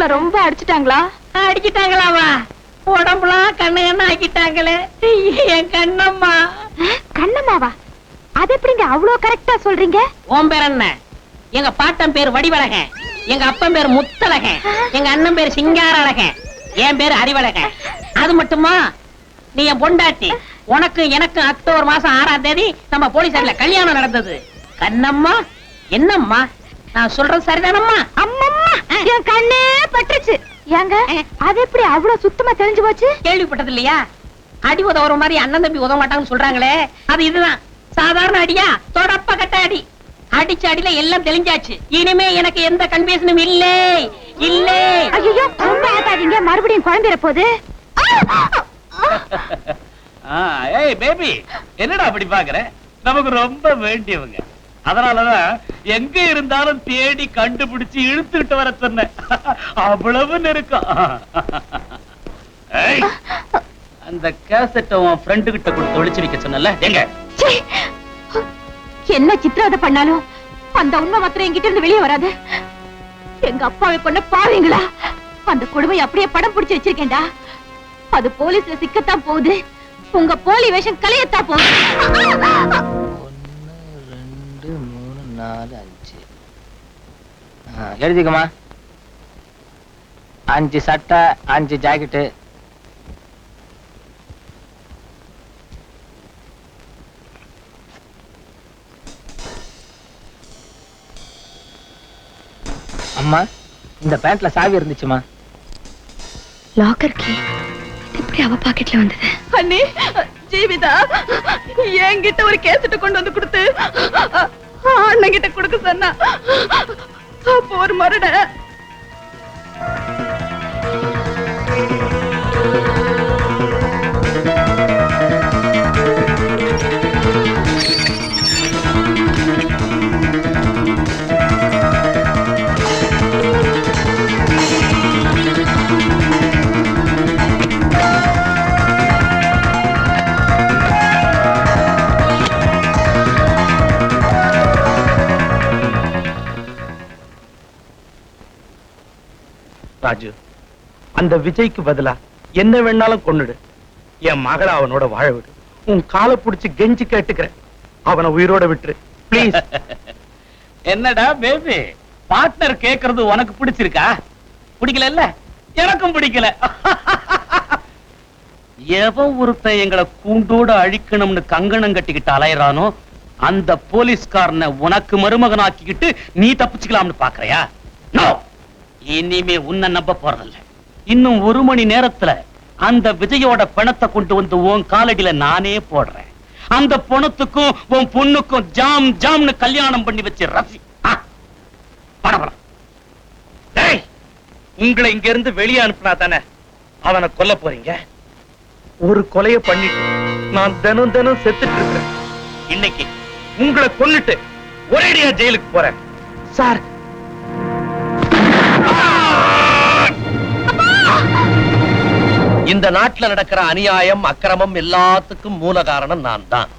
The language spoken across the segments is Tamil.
உங்களை ரொம்ப அடிச்சுட்டாங்களா? அடிச்சுட்டாங்களாவா? உடம்புலாம் கண்ணு கண்ணு ஆக்கிட்டாங்களே என் கண்ணம்மா. கண்ணம்மாவா? அது எப்படிங்க அவ்வளவு கரெக்டா சொல்றீங்க? உன் பேர் என்ன? எங்க பாட்டன் பேர் வடிவழகன், எங்க அப்பன் பேர் முத்தழகன், எங்க அண்ணன் பேர் சிங்கார அழகன், என் பேர் அறிவழகன். அது மட்டுமா, நீ என் பொண்டாட்டி. உனக்கு எனக்கு அக்டோபர் மாசம் 6ஆம் தேதி நம்ம போலீஸ்ல கல்யாணம் நடந்தது. கண்ணம்மா என்னம்மா நான் சொல்றது சரிதானம்மா? அம்மம்மா என் கண்ணே பட்டுச்சு. ஏங்க அது எப்படி அவ்வளவு சுத்தமா தெரிஞ்சு போச்சு? கேள்விப்பட்டது இல்லையா? அடி உதவுற மாதிரி அண்ணன் தம்பி உதவ மாட்டாங்கன்னு சொல்றாங்களே, அது இதுதான். சாதாரண அடியா? தொடப்ப கட்ட அடி. அடிச்ச அடியில எல்லாம் தெளிஞ்சாச்சு. இனிமே எனக்கு எந்த கன்ஃபியூஷனும் இல்லை இல்லை. ஐயோ ரொம்ப ஆகாதீங்க, மறுபடியும் குழம்பிற போது. ஏய் பேபி, என்னடா அப்படி பாக்குற? நமக்கு ரொம்ப வேண்டியவங்க, அதனாலதான் எங்க இருந்தாலும் தேடி கண்டுபிடிச்சு இழுத்துட்டு வர சொன்னேன். அவ்வளவு நெருக்கம். அந்த கேசட்டை உன் ஃப்ரெண்டு கிட்ட கொடுத்து ஒளிச்சு வைக்க சொன்னல, எங்க? என்ன சித்திரவதை பண்ணாலும் அந்த உண்மை மாத்திரம் என்கிட்ட இருந்து வெளியே வராது. எங்க அப்பாவை கொண்ட பாவீங்களா? அந்த கொடுமை அப்படியே படம் பிடிச்சு வச்சிருக்கேன்டா. அது போலீஸ்ல சிக்கத்தான் போகுது. உங்க போலி வேஷம் கலையத்தான் போகுது. 1 2 3 4 5. எழுதிக்கமா. 5 சட்டை, 5 ஜாக்கெட்டு. அம்மா, இந்த பேண்ட்ல சாவி இருந்துச்சுமா. லாக்கர் கீ எப்படி அவ பாக்கெட்ல வந்தது? அண்ணி, ஜீவிதா என்கிட்ட ஒரு கேசட் கொண்டு வந்து கொடுத்து அண்ணன் கிட்ட கொடுக்க சொன்னா. அப்போ ஒரு மருட ராஜு, அந்த விஜய்க்கு பதிலா என்ன வேணாலும் கொன்னுடு. என் மகளை அவனோட வாழ விடு. உன் காலை புடிச்சு கெஞ்சி கேட்டுக்கிறேன், அவனை உயிரோட விட்டுரு பிளீஸ். என்னடா பேபி, பார்ட்னர் கேக்குறது உனக்கு பிடிச்சிருக்கா? பிடிக்கல இல்ல? எனக்கும் பிடிக்கல. எவன் ஒருத்தன் எங்களை கூண்டோட அழிக்கணும்னு கங்கணம் கட்டிக்கிட்டு அலையறானோ அந்த போலீஸ்காரனை உனக்கு மருமகனாக்கிக்கிட்டு நீ தப்பிச்சுக்கலாம்னு பாக்குறியா? நோ, இனிமே உன்னை நம்ப போறதில்ல. இன்னும் 1 மணி நேரத்துல அந்த விஜயோட பணத்தை கொண்டு வந்து உன் காலடியில நானே போடுறேன். அந்த பணத்துக்கும் உன் பொண்ணுக்கும் ஜாம் ஜாம்னு கல்யாணம் பண்ணி வச்சு ரசி. பணம் உங்களை இங்க இருந்து வெளியே அனுப்புனா தானே அவனை கொல்ல போறீங்க. ஒரு கொலைய பண்ணிட்டு நான் தினம் தினம் செத்துட்டு இருக்கிறேன். இன்னைக்கு உங்களை கொல்லிட்டு ஒரேடியா ஜெயிலுக்கு போறேன் சார். இந்த நாட்டுல நடக்கிற அநியாயம் அக்கிரமம் எல்லாத்துக்கும் மூல காரணம் நான் தான்.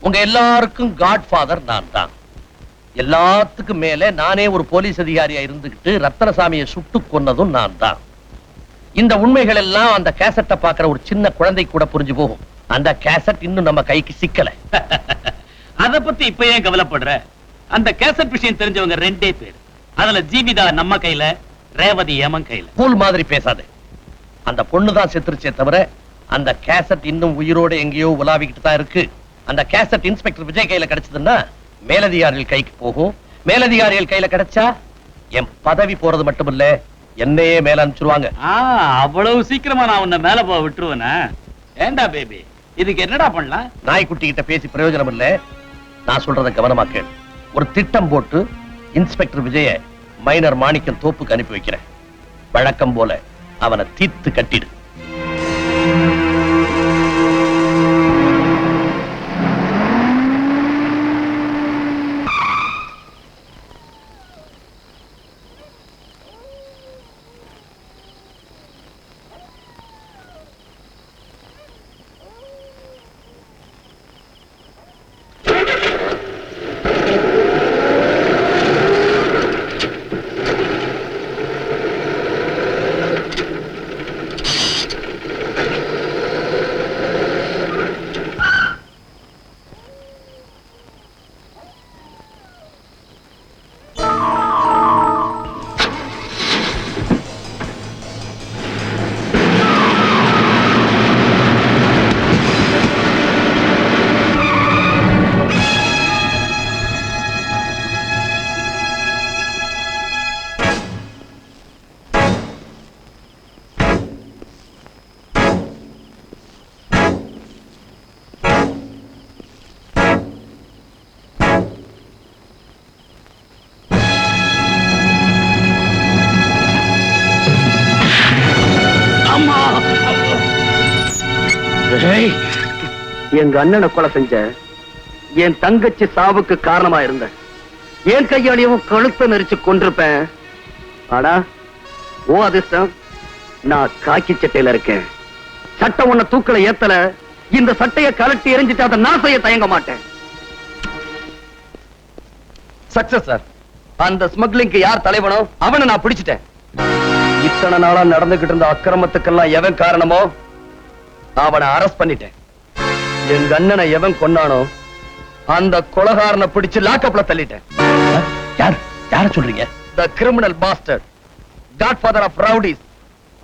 உங்க எல்லாருக்கும் காட்ஃபாதர் நான் தான். எல்லாத்துக்கும் மேல நானே ஒரு போலீஸ் அதிகாரியா இருந்துகிட்டு ரத்தனசாமியை சுட்டு கொன்னதும் நான் தான். இந்த உண்மைகள் எல்லாம் அந்த கேசட்டை பாக்குற ஒரு சின்ன குழந்தை கூட புரிஞ்சு போகும். அந்த கேசட் இன்னும் நம்ம கைக்கு சிக்கல. அத பத்தி இப்ப ஏன் கவலைப்படுற? அந்த கேசட் விஷயம் தெரிஞ்சவங்க 2 பேர். அதுல ஜீவிதா நம்ம கையில, ரேவதி ஏமன் கையில. கூல் மாதிரி பேசாது. அந்த பொண்ணுதான் செத்துருச்சே தவிர அந்த கேசட் இன்னும் உயிரோட எங்கேயோ உலாவிக்கிட்டு தான் இருக்கு. அந்த கேசட் இன்ஸ்பெக்டர் விஜய் கையில கிடைச்சதுன்னா மேலதிகாரிகள் கைக்கு போகும். மேலதிகாரிகள் கையில கிடைச்சா என் பதவி போறது மட்டுமில்ல, என்னையே மேல அனுப்பிச்சிருவாங்க. அவ்வளவு சீக்கிரமா நான் உன்னை மேல போக விட்டுருவேனா? ஏண்டா பேபி, இதுக்கு என்னடா பண்ணலாம்? நாய்க்குட்டி கிட்ட பேசி பிரயோஜனம் இல்ல. நான் சொல்றத கவனமா கேளு. ஒரு திட்டம் போட்டு இன்ஸ்பெக்டர் விஜய மைனர் மாணிக்கம் தோப்புக்கு அனுப்பி வைக்கிறேன். வழக்கம் போல அவனை தீர்த்து கட்டிடு. எங்க அண்ணனை கொலை செஞ்ச என் தங்கச்சி சாவுக்கு காரணமா இருந்த என் கையாலையும் கழுத்தை நெரிச்சு கொண்டிருப்பேன். ஆனா ஓ அதிர்ஷ்டம், நான் காக்கி சட்டையில இருக்கேன். சட்டம் உன்னை தூக்கல ஏத்தல. இந்த சட்டையை கலட்டி எரிஞ்சிட்டு அதை நான் செய்ய தயங்க மாட்டேன். Success sir. அந்த ஸ்மக்லிங்க்கு யார் தலைவனோ அவனை நான் பிடிச்சிட்டேன். இத்தனை நாளா நடந்துகிட்டு இருந்த அக்கிரமத்துக்கெல்லாம் எவன் காரணமோ அவனை அரெஸ்ட் பண்ணிட்டேன். எங்க அண்ணனை எவன் கொண்டானோ அந்த கொலகாரனை பிடிச்சு லாக்அப்ல தள்ளிட்டேன். யார சொல்றீங்க? The criminal bastard, godfather of rowdies,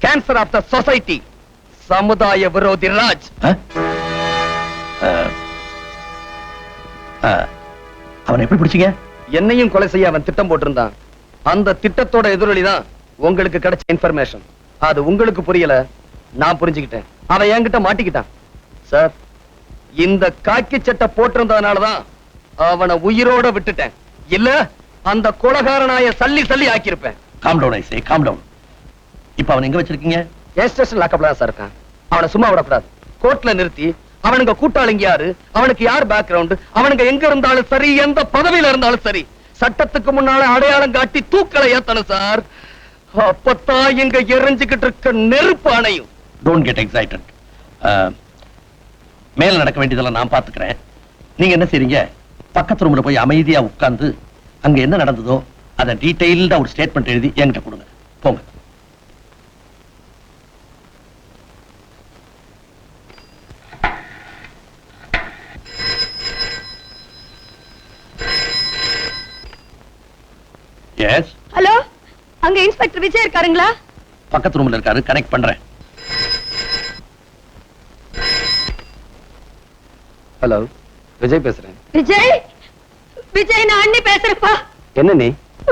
cancer of the society, சமுதாய விரோதி ராஜ். அவனை எப்படி பிடிச்சீங்க? என்னையும் கொலை செய்ய அவன் திட்டம் போட்டிருந்தான். அந்த திட்டத்தோட எதிரொலிதான் உங்களுக்கு கிடைச்ச இன்ஃபர்மேஷன். அது உங்களுக்கு புரியல, நான் புரிஞ்சுக்கிட்டேன். அவன் என்கிட்ட மாட்டிக்கிட்டான். சார், இந்த காக்கி சட்டை போட்டிருந்ததுனாலதான் அவனை உயிரோட விட்டுட்டேன். இல்ல அந்த கொலகாரனாய சல்லி சல்லி ஆக்கியிருப்பேன். காம் டவுன், ஐ சே காம் டவுன். இப்ப அவன் எங்க வச்சிருக்கீங்க? என் ஸ்டேஷன் லாக்கப்ல தான் சார் இருக்கான். அவனை சும்மா விடக்கூடாது. கோர்ட்ல நிறுத்தி அவனுங்க கூட்டாளிங்க யாரு, அவனுக்கு யார் பேக்ரவுண்ட், அவனுங்க எங்க இருந்தாலும் சரி, எந்த பதவியில இருந்தாலும் சரி, சட்டத்துக்கு முன்னால அடையாளம் காட்டி தூக்கலை ஏத்தணும் சார். அப்பத்தான் இங்க எரிஞ்சுக்கிட்டு இருக்க நெருப்பு அணையும். Don't get excited. மேல நடக்க வேண்டியதெல்லாம் நான் பாத்துக்கிறேன். நீங்க என்ன செய்றீங்க? பக்கத்து ரூம்ல போய் அமைதியா உட்கார்ந்து அங்க என்ன நடந்ததோ அதை டீடைல்டா ஒரு ஸ்டேட்மெண்ட் எழுதி என்கிட்ட கொடுங்க. போங்க. எஸ். ஹலோ, அங்க இன்ஸ்பெக்டர் விஜய் இருக்காருங்களா? பக்கத்து ரூம்ல இருக்காரு, கனெக்ட் பண்றேன். ஹலோ, விஜய் பேசுறேன். விஜய், விஜய் நான் அண்ணி பேசுறேன்ப்பா. என்ன நீ?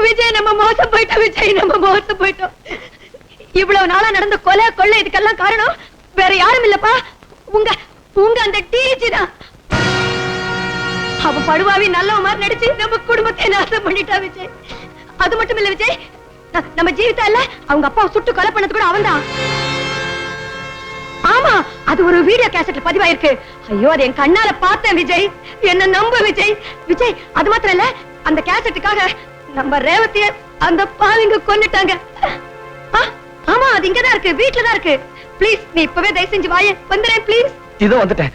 விஜய் நம்ம மோசம் போயிட்டோம். விஜய் நம்ம மோசம் போயிட்டோம். இவ்வளவு நாளா நடந்த கொலை கொள்ளை இதுக்கெல்லாம் காரணம் வேற யாரும் இல்லப்பா, உங்க உங்க அந்த டிஜி தான். அவ படுவாவி நல்லவ மாதிரி நடிச்சு நம்ம குடும்பத்தை நாசம் பண்ணிட்டா விஜய். அது மட்டும் இல்ல விஜய், நம்ம ஜீவிதா இல்ல, அவங்க அப்பாவை சுட்டு கொலை பண்ணது கூட அவன்தான். ஆமா, அது ஒரு வீடியோ கேசட்ல பதிவாயிருக்கு. ஐயோ, அது என் கண்ணால பார்த்தேன் விஜய், என்ன நம்ப விஜய். விஜய், அது மாத்திரம் இல்ல, அந்த கேசட்டுக்காக நம்ம ரேவதிய அந்த பாவிங்க கொன்னுட்டாங்க. ஆமா, அது இங்கதான் இருக்கு, வீட்டுல தான் இருக்கு. ப்ளீஸ் நீ இப்பவே தயவு செஞ்சு வாயே, வந்துறேன் ப்ளீஸ். இதோ வந்துட்டேன்.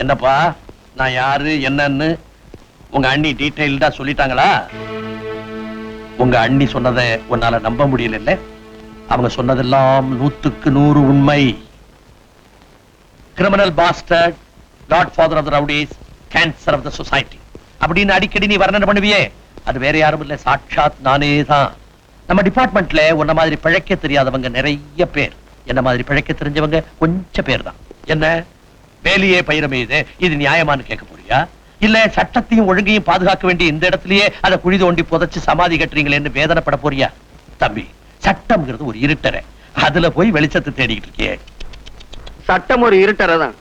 என்னப்பா, நான் யாரு என்னன்னு உங்க அண்ணி டீடைல்டா சொல்லிட்டாங்களா? உங்க அண்ணி சொன்னதை உன்னால நம்ப முடியல. அவங்க சொன்னதெல்லாம் 100க்கு 100 உண்மை. Criminal bastard, godfather of the rowdies, cancer of the society அப்படின்னு அடிக்கடி நீ வர்ணனை பண்ணுவியே, அது வேற யாரும் இல்ல, சாட்சாத் நானே தான். நம்ம டிபார்ட்மெண்ட்ல உன்ன மாதிரி பிழைக்க தெரியாதவங்க நிறைய பேர், என்ன மாதிரி பிழைக்க தெரிஞ்சவங்க கொஞ்சம் பேர் தான். என்ன வேலையே பயிரமே இது நியாயமானு கேட்க போறியா? இல்ல சட்டத்தையும் ஒழுங்கையும் பாதுகாக்க வேண்டிய இந்த இடத்துலயே அதை குழி தோண்டி புதைச்சு சமாதி கட்டுறீங்களேன்னு வேதனைப்பட போறியா? தம்பி, சட்டம்ங்கிறது ஒரு இருட்டறை, அதுல போய் வெளிச்சத்தை தேடிக்கிட்டு இருக்கியே. சட்டம் ஒரு இருட்டறை தான்,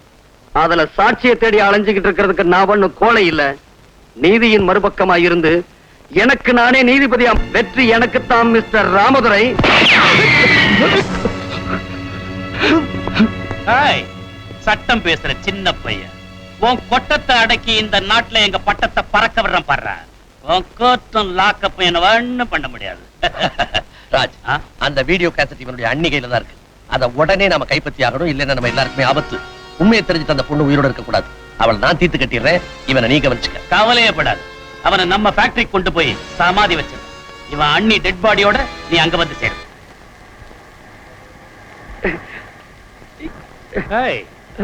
அதுல சாட்சியை தேடி அலைஞ்சுகிட்டு இருக்கிறதுக்கு நான் ஒண்ணும் கோலை இல்ல. நீதியின் மறுபக்கமா இருந்து எனக்கு நானே நீதிபதியா வெற்றி எனக்குத்தான் மிஸ்டர் ராமதுரை. சட்டம் பேசுற சின்ன பையன், உன் கொட்டத்தை அடக்கி இந்த நாட்டுல எங்க பட்டத்தை பறக்க விடுறேன் பாடுற. உன் கோர்ட்டும் லாக்கப்பும் என்ன ஒண்ணும் பண்ண முடியாது. ராஜ், அந்த வீடியோ கேசட் இவனுடைய அண்ணி கையில தான் இருக்கு. அதை உடனே நம்ம கைப்பற்றி ஆகணும், இல்லைன்னா நம்ம எல்லாருக்குமே ஆபத்து. உண்மையை தெரிஞ்சுட்டு அந்த பொண்ணு உயிரோட இருக்க கூடாது. அவளை நான் தீர்த்து கட்டிடுறேன், இவனை நீ கவனிச்சுக்க. கவலையே படாது, அவனை நம்ம ஃபேக்டரிக்கு கொண்டு போய் சமாதி வச்சிரு. இவன் அண்ணி டெட் பாடியோட நீ அங்க வந்து சேரு.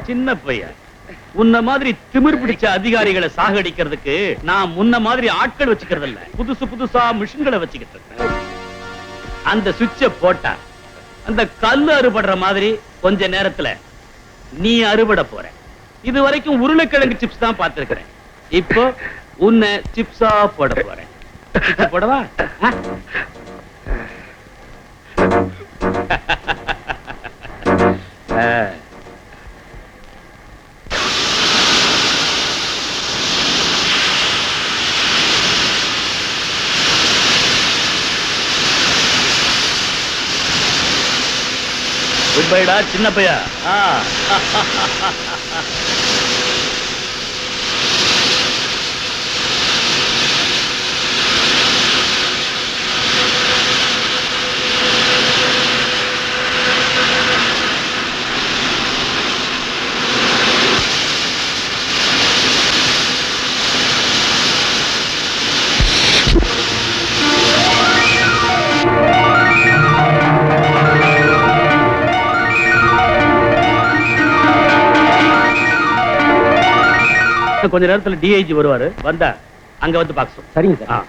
சின்ன பையன், உன்ன மாதிரி திமிர் பிடிச்ச அதிகாரிகளை சாகடிக்கிறதுக்கு நான் முன்ன மாதிரி ஆட்கள் வச்சுக்கிறது இல்ல, புதுசு புதுசா மிஷின்களை வச்சுக்கிட்டு இருக்கேன். அந்த சுவிட்ச போட்டா அந்த கல்லு அறுபடுற மாதிரி கொஞ்ச நேரத்துல நீ அறுபட போற. இது வரைக்கும் உருளைக்கிழங்கு சிப்ஸ் தான் பார்த்திருக்கிறேன், இப்போ உன்னை சிப்ஸா போட போறேன். போடவா? குட் பைடா சின்ன பையா. கொஞ்ச நேரத்துல டிஐஜி வருவாரு. வந்தா அங்க வந்து பார்க்க சொல்லு. சரிங்க சார்.